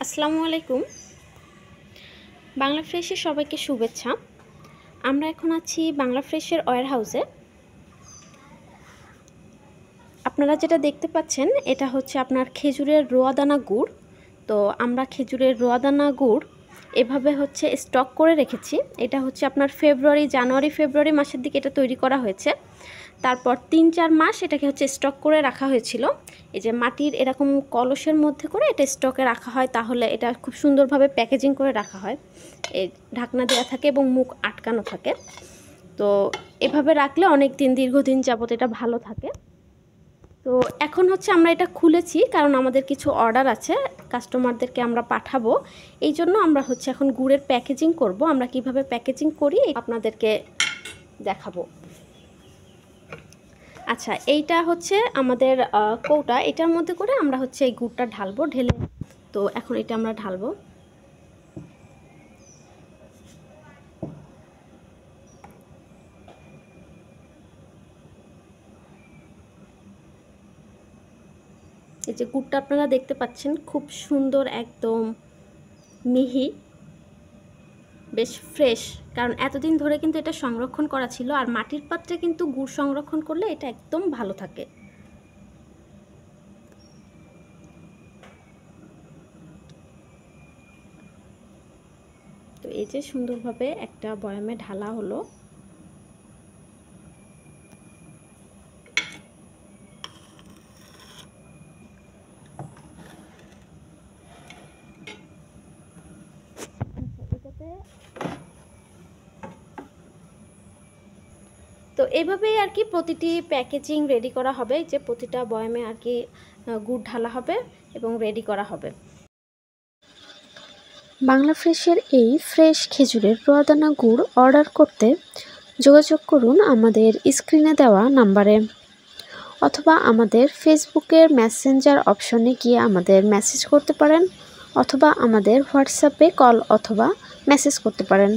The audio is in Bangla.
আসসালামু আলাইকুম। বাংলা ফ্রেশের সবাইকে শুভেচ্ছা। আমরা এখন আছি বাংলা ফ্রেশের ওয়্যার হাউসে। আপনারা যেটা দেখতে পাচ্ছেন এটা হচ্ছে আপনার খেজুরের রোয়াদানা গুড়। তো আমরা খেজুরের রোয়াদানা গুড় এভাবে হচ্ছে স্টক করে রেখেছি। এটা হচ্ছে আপনার জানুয়ারি ফেব্রুয়ারি মাসের দিকে এটা তৈরি করা হয়েছে। তারপর ৩-৪ মাস এটাকে হচ্ছে স্টক করে রাখা হয়েছিল। এই যে মাটির এরকম কলসের মধ্যে করে এটা স্টকে রাখা হয়, তাহলে এটা খুব সুন্দরভাবে প্যাকেজিং করে রাখা হয়। এই ঢাকনা দেওয়া থাকে এবং মুখ আটকানো থাকে। তো এভাবে রাখলে অনেক দিন দীর্ঘদিন যাবত এটা ভালো থাকে। তো এখন হচ্ছে আমরা এটা খুলেছি কারণ আমাদের কিছু অর্ডার আছে, কাস্টমারদেরকে আমরা পাঠাবো। এই জন্য আমরা হচ্ছে এখন গুড়ের প্যাকেজিং করব। আমরা কিভাবে প্যাকেজিং করি আপনাদেরকে দেখাবো। আচ্ছা, এইটা হচ্ছে আমাদের কৌটা। এটার মধ্যে করে আমরা হচ্ছে এই গুড়টা ঢালবো। ঢেলে তো এখন এটা আমরা ঢালবো। এই যে গুড়টা আপনারা দেখতে পাচ্ছেন, খুব সুন্দর, একদম মিহি, বেশ ফ্রেশ। কারণ এতদিন ধরে কিন্তু এটা সংরক্ষণ করা ছিল, আর মাটির পাত্রে কিন্তু গুড় সংরক্ষণ করলে এটা একদম ভালো থাকে। তো এই যে সুন্দরভাবে একটা বয়ামে ঢালা হলো। তো এইভাবেই আর কি প্রতিটি প্যাকেজিং রেডি করা হবে, যে প্রতিটা বয়ামে আর কি গুড় ঢালা হবে এবং রেডি করা হবে। বাংলা ফ্রেশের এই ফ্রেশ খেজুরের রোয়াদানা গুড় অর্ডার করতে যোগাযোগ করুন আমাদের স্ক্রিনে দেওয়া নাম্বারে, অথবা আমাদের ফেসবুকের মেসেঞ্জার অপশনে গিয়ে আমাদের মেসেজ করতে পারেন, অথবা আমাদের হোয়াটসঅ্যাপে কল অথবা মেসেজ করতে পারেন।